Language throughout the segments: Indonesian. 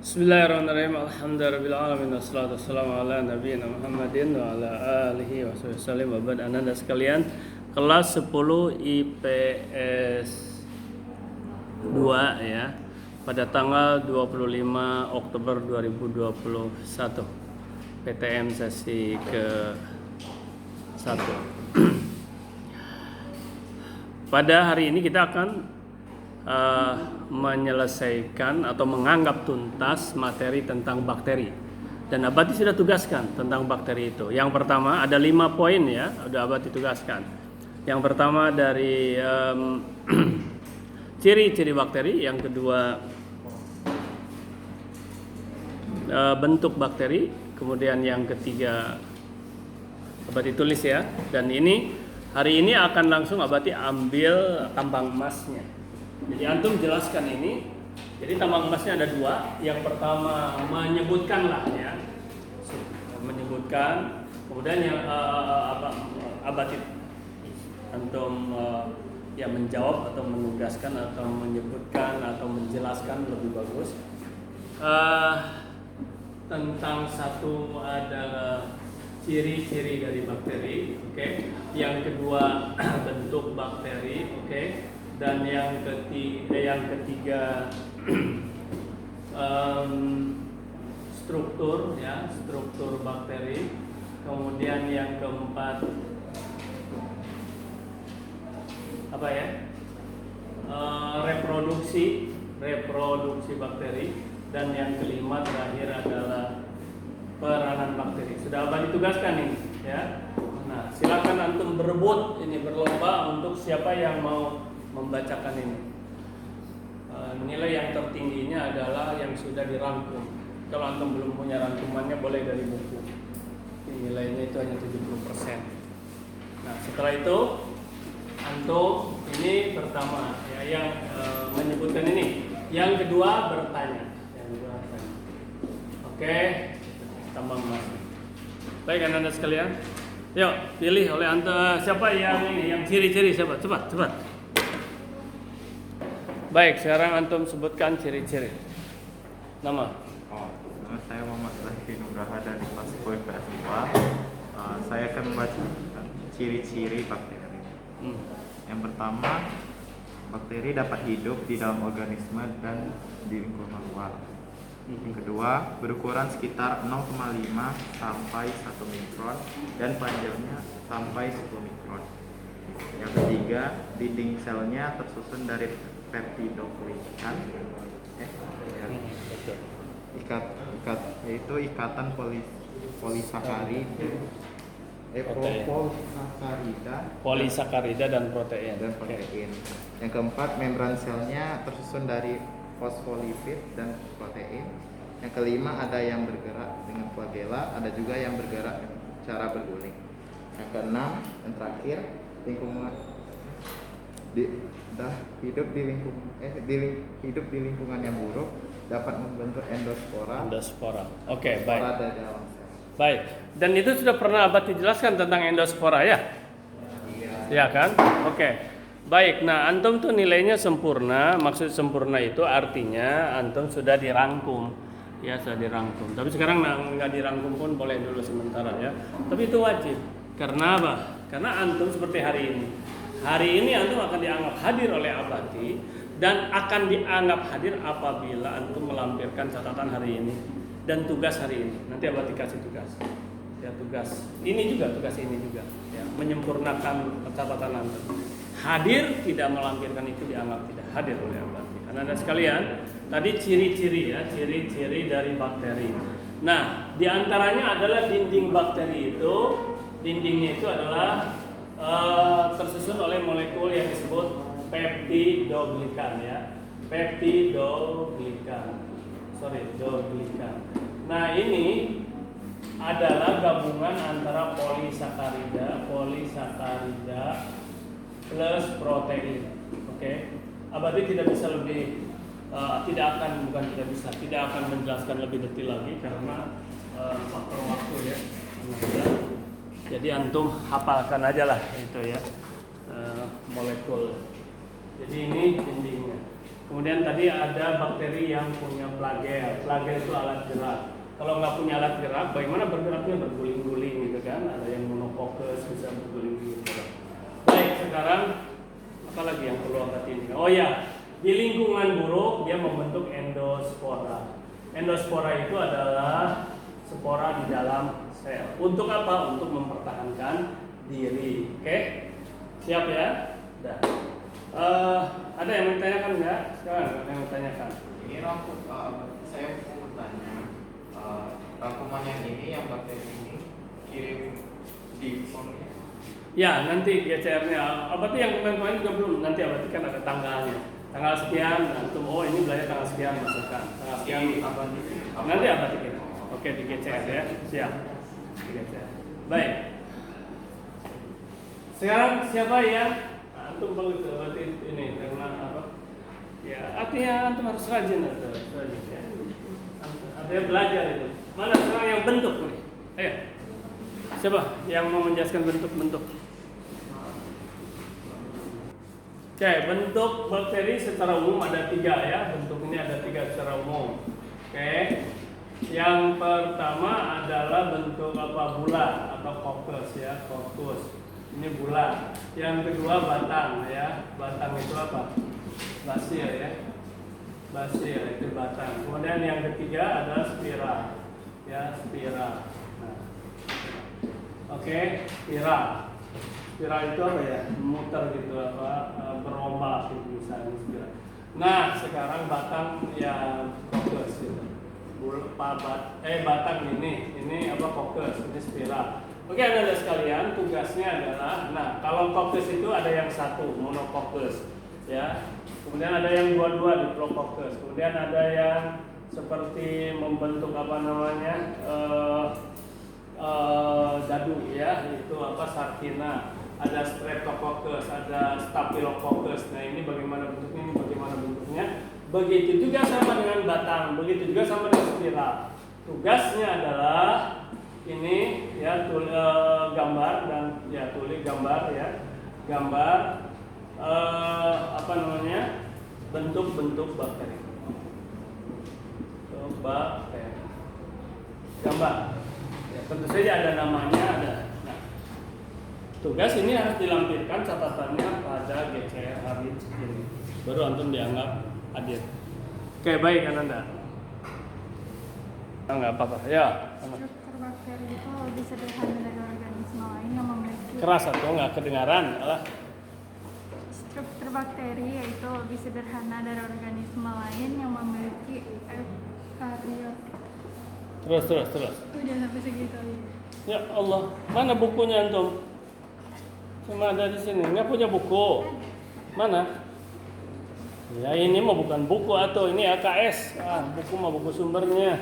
Bismillahirrahmanirrahim. Alhamdulillahirabbil wassalatu wassalamu ala nabiyina Muhammadin wa ala alihi wasallam wa ba'd. Anda sekalian, kelas 10 IPS 2 ya. Pada tanggal 25 Oktober 2021. PTM sesi ke-1. Pada hari ini kita akan menyelesaikan atau menganggap tuntas materi tentang bakteri, dan Abati sudah tugaskan tentang bakteri itu. Yang pertama ada 5 poin ya, sudah Abati tugaskan. Yang pertama dari ciri-ciri bakteri, yang kedua bentuk bakteri, kemudian yang ketiga Abati tulis ya. Dan ini hari ini akan langsung Abati ambil tambang emasnya. Jadi antum jelaskan ini. Jadi tambang emasnya ada 2. Yang pertama menyebutkan lah ya, menyebutkan. Kemudian yang Abati antum ya menjawab atau menugaskan atau menyebutkan atau menjelaskan lebih bagus. Tentang satu adalah ciri-ciri dari bakteri, oke. Yang kedua bentuk bakteri, oke. Dan yang ketiga struktur ya, struktur bakteri. Kemudian yang keempat apa ya, reproduksi bakteri. Dan yang kelima terakhir adalah peranan bakteri. Sudah Abah ditugaskan ini ya. Nah, silakan antum berebut ini, berlomba untuk siapa yang mau membacakan ini. Nilai yang tertingginya adalah yang sudah dirangkum. Kalau antum belum punya rangkumannya boleh dari buku. Nilainya itu hanya 70%. Nah, setelah itu antum ini pertama ya, yang menyebutkan ini. Yang kedua bertanya. Oke, tambang emas. Baik Anda sekalian. Yuk, pilih oleh Anda siapa yang ini, yang ciri-ciri siapa? Cepat. Baik, sekarang antum sebutkan ciri-ciri. Nama? Nama saya Muhammad Zahri Nugraha dari kelas 10 IPS 2. Saya akan membaca ciri-ciri bakteri. Yang pertama, bakteri dapat hidup di dalam organisme dan di lingkungan luar. Yang kedua, berukuran sekitar 0,5 sampai 1 mikron dan panjangnya sampai 10 mikron. Yang ketiga, dinding selnya tersusun dari peptidoglikan, yaitu ikatan polisakarida dan protein. Yang keempat, membran selnya tersusun dari fosfolipid dan protein. Yang kelima, ada yang bergerak dengan flagela, ada juga yang bergerak cara berguling. Yang keenam dan terakhir, hidup di lingkungan yang buruk, dapat membentuk endospora. Oke, baik. Baik. Dan itu sudah pernah Abati jelaskan tentang endospora ya? Iya kan? Oke. Baik. Nah, antum tuh nilainya sempurna. Maksud sempurna itu artinya antum sudah dirangkum. Ya, sudah dirangkum. Tapi sekarang nggak dirangkum pun boleh dulu sementara ya. Tapi itu wajib. Karena apa? Karena antum seperti hari ini. Hari ini antum akan dianggap hadir oleh Abati dan akan dianggap hadir apabila antum melampirkan catatan hari ini dan tugas hari ini. Nanti Abati kasih tugas. Ya, tugas ini juga ya, menyempurnakan catatan antum. Hadir tidak melampirkan itu dianggap tidak hadir oleh Abati. Anda sekalian, tadi ciri-ciri ya, ciri-ciri dari bakteri. Nah, diantaranya adalah dinding bakteri itu, dindingnya itu adalah tersusun oleh molekul yang disebut peptidoglikan ya, doglikan. Nah, ini adalah gabungan antara polisakarida plus protein. Oke. Abadi tidak bisa lebih tidak akan menjelaskan lebih detail lagi karena faktor waktu ya. Jadi antum hafalkan aja lah itu ya, molekul. Jadi ini dindingnya. Kemudian tadi ada bakteri yang punya flagel. Flagel itu alat gerak. Kalau nggak punya alat gerak, bagaimana bergeraknya? Berguling-guling gitu kan? Ada yang monococcus bisa berguling-guling. Baik, sekarang apa lagi yang perlu anda perhatikan? Oh ya, di lingkungan buruk dia membentuk endospora. Endospora itu adalah spora di dalam sel. Untuk apa? Untuk mempertahankan diri. Oke? Siap ya? Dah. Ada yang mau ditanyakan nggak? Sekarang ada yang mau ditanyakan. Ini saya mau bertanya, rangkuman yang ini, yang bakteri ini kirim di formnya. Ya, nanti GCR-nya. Berarti yang kemarin juga belum. Nanti berarti kan ada tanggalnya. Tanggal sekian, antum ini belajar tanggal sekian masukkan. Tanggal sekian nanti apa tiket? Oke, di GCR ya. Siap. Di GCR. Baik. Sekarang siapa yang antum berarti ini karena apa? Ya, artinya antum harus rajin atau rajin ya. Artinya belajar itu. Mana sekarang yang bentuk nih? Ayo. Siapa yang mau menjelaskan bentuk-bentuk? Oke, bentuk bakteri secara umum ada 3 ya. Bentuk ini ada 3 secara umum. Oke. Yang pertama adalah bentuk bulat atau coccus ya, coccus. Ini bulat. Yang kedua batang ya. Batang itu apa? Basil ya. Basil itu batang. Kemudian yang ketiga adalah spira. Ya, spira. Nah. Oke, spira. Spira itu apa ya? Muter gitu berombak gitu misalnya spira. Nah, sekarang batang ya coccus gitu. Batang ini coccus, ini spira. Oke, Anda sekalian, tugasnya adalah, kalau coccus itu ada yang satu, monococcus, ya. Kemudian ada yang dua-dua, diplococcus. Kemudian ada yang seperti membentuk dadu, ya, itu sarkina. Ada streptococcus, ada staphylococcus. Nah, ini bagaimana bentuknya? Begitu juga sama dengan batang, begitu juga sama dengan spira. Tugasnya adalah ini ya gambar dan ya tulis gambar ya bentuk-bentuk bakteri. Gambar ya, tentu saja ada namanya ada. Nah, tugas ini harus dilampirkan catatannya pada GCR hari ini baru antum dianggap hadir. Oke, baik Ananda. Enggak apa-apa ya. Struktur bakteri itu lebih sederhana dari organisme lain yang memiliki Keras atau nggak kedengaran? Struktur bakteri yaitu lebih sederhana dari organisme lain yang memiliki eukaryot. Terus. Udah sampai segitu aja. Ya Allah, mana bukunya antum? Cuma ada di sini. Nggak punya buku? Mana? Ya ini mah bukan buku atau ini AKS. Buku mah buku sumbernya.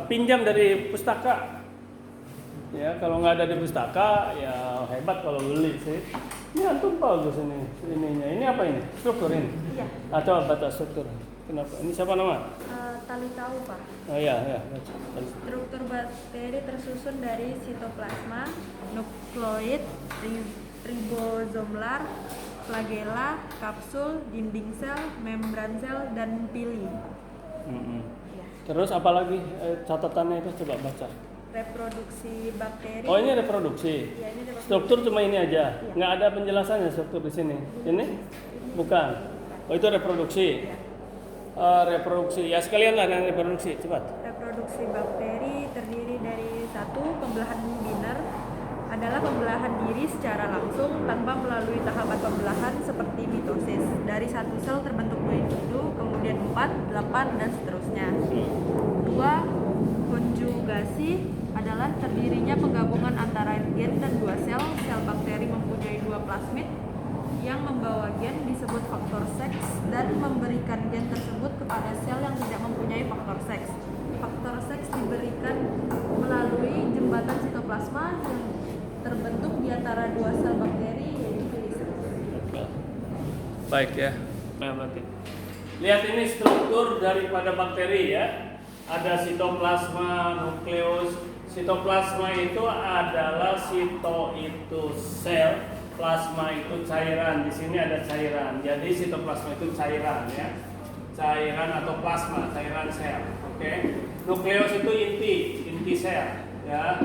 Pinjam dari pustaka. Ya kalau nggak ada di pustaka ya hebat kalau beli sih. Ini antum bagus ininya. Ini apa ini? Struktur ini? Iya. Atau batas struktur? Kenapa? Ini siapa nama? Tali tahu Pak. Oh iya. Struktur bakteri tersusun dari sitoplasma, nukleoid, ribozomal, flagela, kapsul, dinding sel, membran sel, dan pili. Ya. Terus apa lagi catatannya itu coba baca. Reproduksi bakteri. Oh ini reproduksi. Ya, ini reproduksi. Struktur cuma ini aja. Ya. Nggak ada penjelasannya struktur di sini. Ini? Bukan. Oh itu reproduksi. Ya. Reproduksi. Ya sekalian lah yang reproduksi. Cepat. Reproduksi bakteri terdiri dari pembelahan binar adalah pembelahan diri secara langsung tanpa melalui tahapan pembelahan seperti mitosis. Dari satu sel terbentuk 2 individu, kemudian 4, 8, dan seterusnya. 2. Konjugasi adalah terdirinya penggabungan antara gen dan 2 sel. Sel bakteri mempunyai 2 plasmid yang membawa gen disebut faktor seks dan memberikan gen tersebut kepada sel yang tidak mempunyai faktor seks. Faktor seks diberikan melalui jembatan sitoplasma yang terbentuk di antara 2 sel bakteri yaitu pili. Baik ya. Nah, berarti. Lihat ini struktur daripada bakteri ya. Ada sitoplasma, nukleus. Sitoplasma itu adalah itu sel, Plasma itu cairan. Di sini ada cairan. Jadi sitoplasma itu cairan ya. Cairan atau plasma, cairan sel. Oke. Nukleus itu inti sel ya.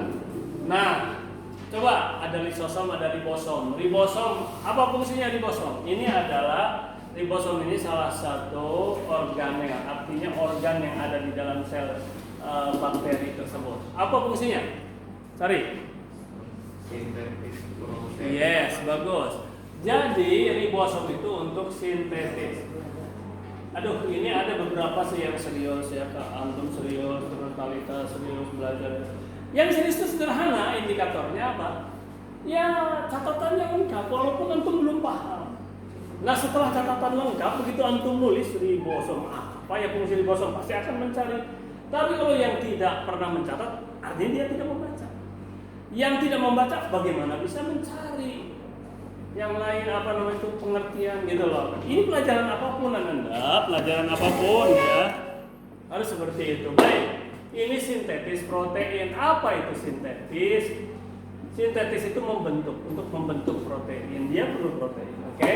Nah, coba ada lisosom, ada ribosom. Ribosom, apa fungsinya ribosom? Ini adalah ribosom ini salah satu organel, artinya organ yang ada di dalam sel bakteri tersebut. Apa fungsinya? Cari. Yes, bagus. Jadi ribosom itu untuk sintetis. Aduh, ini ada beberapa sih yang serius ya, Kak Antum serius, terus Talita serius belajar. Yang serius itu sederhana, indikatornya apa? Ya catatannya lengkap, walaupun antum belum paham. Nah setelah catatan lengkap, begitu antum nulis ribosom apa ya fungsi ribosom, pasti akan mencari. Tapi kalau yang tidak pernah mencatat, artinya dia tidak membaca. Yang tidak membaca, bagaimana bisa mencari? Yang lain apa namanya itu pengertian gitu loh. Ini pelajaran apapun Anda, pelajaran apapun ya, harus seperti itu. Baik. Ini sintetis protein. Apa itu sintetis? Sintetis itu untuk membentuk protein. Dia perlu protein, oke?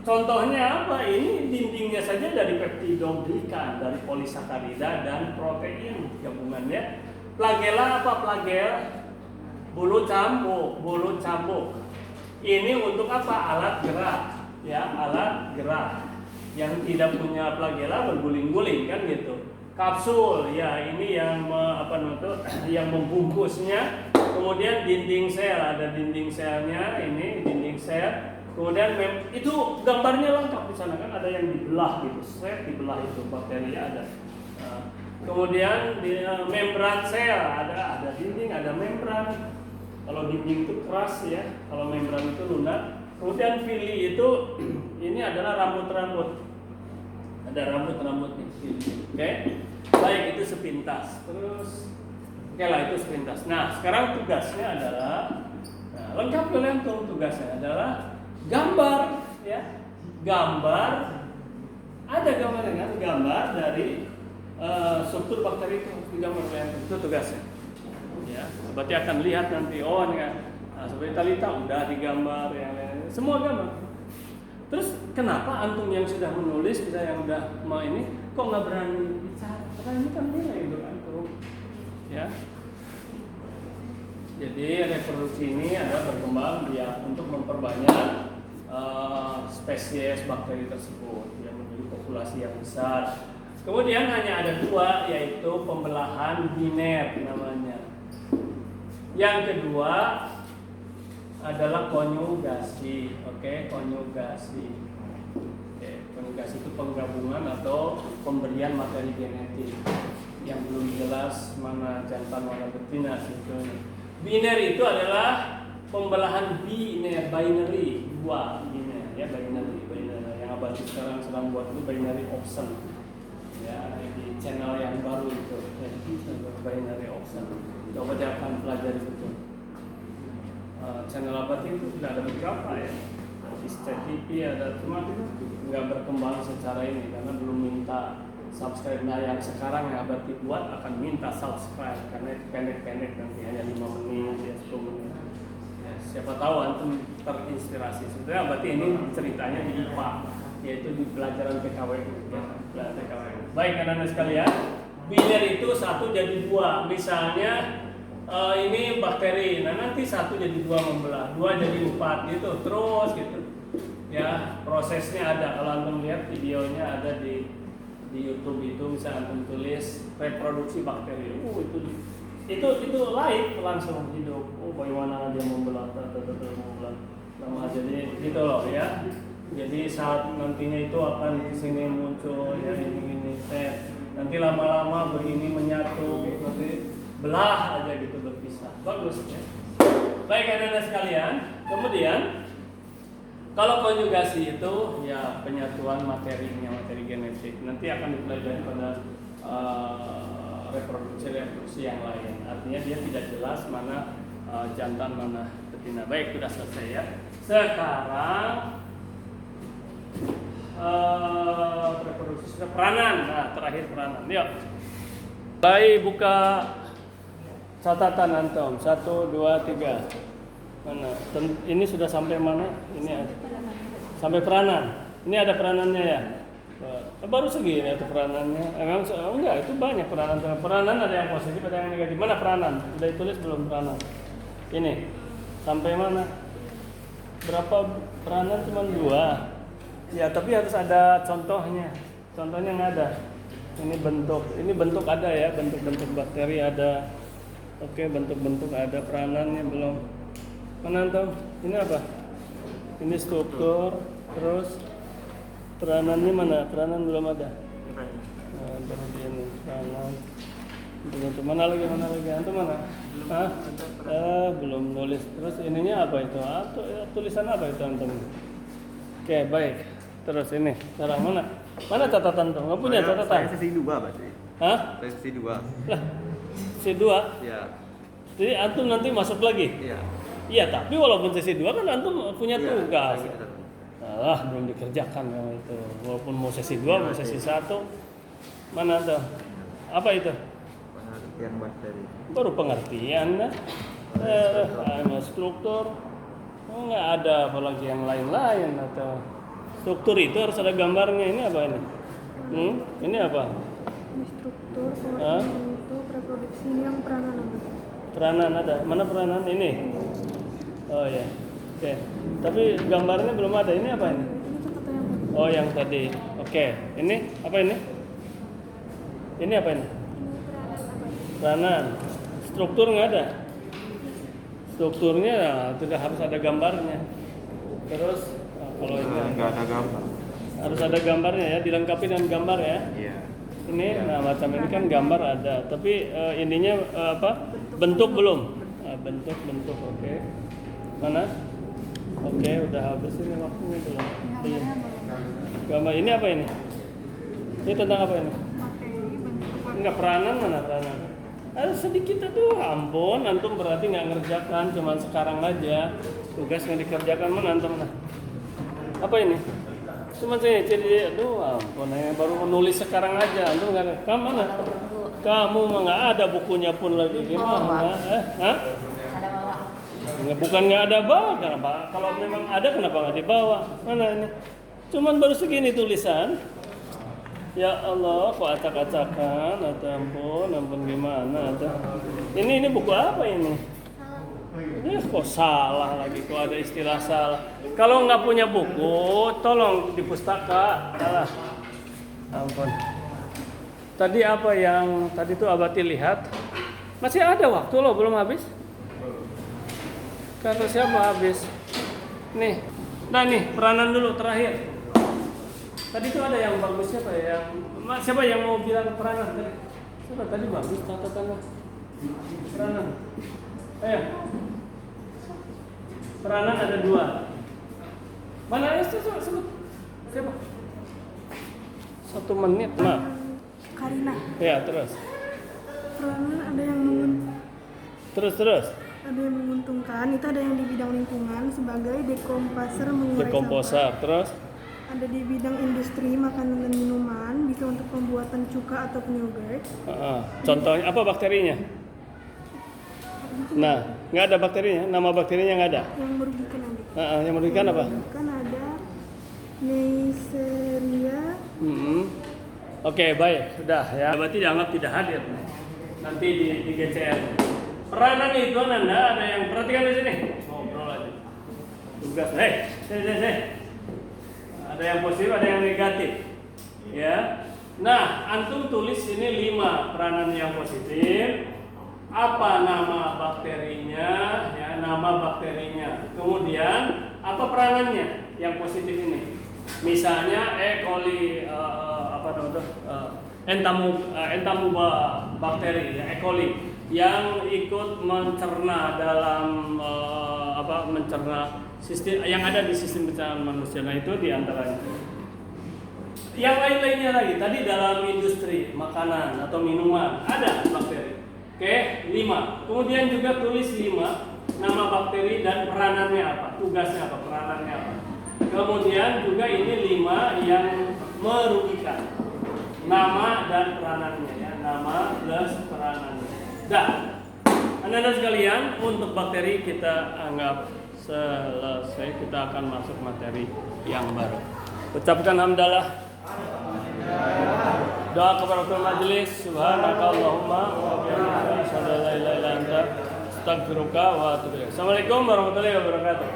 Contohnya apa? Ini dindingnya saja dari peptidoglikan, dari polisakarida dan protein gabungannya. Flagela apa flagel? Bulu cambuk. Ini untuk apa? Alat gerak, ya, alat gerak. Yang tidak punya flagela berguling-guling kan gitu. Kapsul, ya ini yang yang membungkusnya. Kemudian dinding sel, ada dinding selnya, ini dinding sel. Kemudian itu gambarnya lengkap di sana kan, ada yang dibelah gitu, sel dibelah itu bakteri ada. Kemudian di membran sel ada dinding, ada membran. Kalau dinding itu keras ya, kalau membran itu lunak. Kemudian villi itu ini adalah rambut-rambut. Ada rambut-rambut di sini. Oke. Baik, itu sepintas. Terus oke lah itu sepintas. Nah, sekarang tugasnya adalah lengkap kalian tugasnya adalah gambar ya. Gambar ada gambarnya kan? Gambar dari struktur bakteri itu digambar kalian. Itu tugasnya. Ya, berarti akan lihat nanti seperti Talita udah digambar yang semua gambar. Terus kenapa antum yang sudah menulis, kita yang udah mau ini kok nggak berani bicara? Karena ini kan nilai itu antum, ya. Jadi reproduksi ini ada berkembang dia untuk memperbanyak spesies bakteri tersebut yang menjadi populasi yang besar. Kemudian hanya ada dua, yaitu pembelahan biner namanya. Yang kedua adalah konjugasi, konjugasi. Konjugasi itu penggabungan atau pemberian materi genetik yang belum jelas mana jantan mana betina sebetulnya. Biner itu adalah pembelahan binary, dua biner ya, binary yang abadi sekarang sedang buat itu binary option ya, di channel yang baru itu binary option. Coba jangan pelajari betul. Channel apa itu sudah ada beberapa ya, di TV ada, cuma itu nggak berkembang secara ini karena belum minta subscribe. Nah yang sekarang yang abadi buat akan minta subscribe karena itu pendek-pendek nanti hanya 5 menit ya 10 menit. Ya, siapa tahu antum terinspirasi. Sebenarnya berarti ini ceritanya di IPA, yaitu di pelajaran PKWU ya, pelajaran PKWU. Baik anak-anak sekalian, biner itu satu jadi dua. Misalnya ini bakteri, nah nanti satu jadi dua membelah, dua jadi 4 gitu, terus gitu. Ya prosesnya ada. Kalau antum lihat videonya ada di YouTube itu, misalnya antum tulis reproduksi bakteri, itu live langsung hidup. Bagaimana dia membelah, membelah. Jadi gitu loh ya. Jadi saat nantinya itu akan di sini muncul ya ini set. Nanti lama-lama begini menyatu, nanti belah aja gitu berpisah. Bagus ya. Baik anak-anak sekalian. Kemudian kalau konjugasi itu ya penyatuan materinya, materi genetik. Nanti akan dipelajari pada reproduksi yang lain. Artinya dia tidak jelas mana jantan mana betina. Baik, sudah selesai ya. Sekarang reproduksi peranan. Nah, terakhir peranan. Yuk. Mulai buka catatan antum. 1, 2, 3. Mana? Ini sudah sampai mana? Ini ada. Sampai peranan. Ini ada peranannya ya. Baru segini itu peranannya. Enggak, itu banyak peranan. Peranan ada yang positif, ada yang negatif. Mana peranan? Sudah ditulis belum peranan? Ini sampai mana? Berapa peranan? Cuma 2. Ya, tapi harus ada contohnya. Contohnya nggak ada. Ini bentuk ada ya, bentuk-bentuk bakteri ada. Oke, bentuk-bentuk ada, peranannya belum. Mana tuh? Ini apa? Ini struktur, terus peranannya mana? Peranan belum ada. Nah, baru ini peranan. Bentuk mana lagi? Antum mana? Hah? Belum nulis. Terus ininya apa itu? Tulisan apa itu antum? Oke, baik. Terus ini, cara mana? Mana catatan tuh? Nggak punya catatan? Saya sesi 2 berarti. Hah? Saya sesi 2. Lah, C2. Iya. Jadi antum nanti masuk lagi. Iya. Iya, tapi walaupun sesi 2 kan antum punya Iya, tugas. saya gitu. Belum dikerjakan yang itu. Walaupun mau sesi 2, mau sesi 1. Mana tuh? Apa itu? Pengertian bakteri. Baru pengertian dah. Struktur. Nggak ada apalagi yang lain-lain atau struktur itu harus ada gambarnya. Ini apa ini? Ini apa? Ini struktur, bentuk, reproduksi, ini yang peranan apa? Peranan ada. Mana peranan ini? Oh ya. Oke. Tapi gambarnya belum ada. Ini apa ini? Ini catatan yang tadi. Oh, yang tadi. Oke. Ini apa ini? Ini apa ini? Ini peranan apa? Peranan. Struktur nggak ada. Strukturnya tidak harus ada gambarnya. Terus kalau ini Enggak ada gambar. harus ada gambarnya ya, dilengkapi dengan gambar ya. Iya. Ini nah macam ini kan gambar ada, tapi ininya apa? Bentuk belum. Bentuk. Oke. Mana? Oke, udah habis ini waktunya belum. Belum. Gambar ini apa ini? Ini tentang apa ini? Materi, bentuk, Enggak, peranan mana peranan? Ada sedikit itu, ampun, antum berarti nggak ngerjakan, cuman sekarang aja tugas nggak dikerjakan. Mana antum nah? Apa ini? Cuma saya jadi, aduh ampun, baru menulis sekarang aja, antum nggak? Kamu mana? Kamu mah nggak ada bukunya pun lagi gimana? Hah? Bukan nggak ada bawa, kenapa? Kalau memang ada kenapa nggak dibawa? Mana ini? Cuman baru segini tulisan. Ya Allah, kok acak-acakan? Ampun gimana? Ini buku apa ini? Kok salah lagi? Kok ada istilah salah? Kalau nggak punya buku, tolong di pustaka. Salah. Ampun. Tadi apa yang tadi tuh Abati lihat? Masih ada waktu loh, belum habis. Kata siapa habis? Nih, nah nih peranan dulu terakhir. Tadi tuh ada yang bagus siapa ya? Siapa yang mau bilang peranan tadi? Siapa tadi bagus catatannya? Peranan. Ayo. Peranan ada 2. Mana sebut? Siapa? 1 menit, nah. Karina. Ya, terus. Peranan ada yang Terus. ada yang menguntungkan, itu ada yang di bidang lingkungan sebagai dekomposer mengurai Dekomposer, sampah. terus. Ada di bidang industri makanan dan minuman, bisa untuk pembuatan cuka ataupun yogurt. Contohnya apa bakterinya? Nah, nggak ada bakterinya. Nama bakterinya nggak ada. Yang merugikan adik. Yang merugikan apa? Kan ada Neisseria. Oke, baik, sudah ya. Berarti dianggap tidak hadir. Nanti di GCR. Peranan itu Anda ada yang perhatikan di sini. Ngobrol aja. Tugas, sini. Ada yang positif, ada yang negatif. Ya. Nah, antum tulis ini 5 peranan yang positif. Apa nama bakterinya? Ya, nama bakterinya. Kemudian apa peranannya yang positif ini? Misalnya E. coli entamuba bakteri ya, E. coli yang ikut mencerna dalam mencerna sistem yang ada di sistem pencernaan manusia. Nah, itu diantaranya. Yang lain-lainnya lagi tadi dalam industri makanan atau minuman ada bakteri. Oke, 5. Kemudian juga tulis 5 nama bakteri dan peranannya apa, tugasnya apa, peranannya apa. Kemudian juga ini 5 yang merugikan. Nama dan peranannya ya, nama plus peranannya. Dah. Anda sekalian, untuk bakteri kita anggap selesai. Kita akan masuk materi yang baru. Ucapkan hamdalah. Doa kepada majelis. Subhanakallahumma wa bihamdika asyhadu an la ilaha illa anta astaghfiruka wa atubu ilaik. Assalamualaikum warahmatullahi wabarakatuh.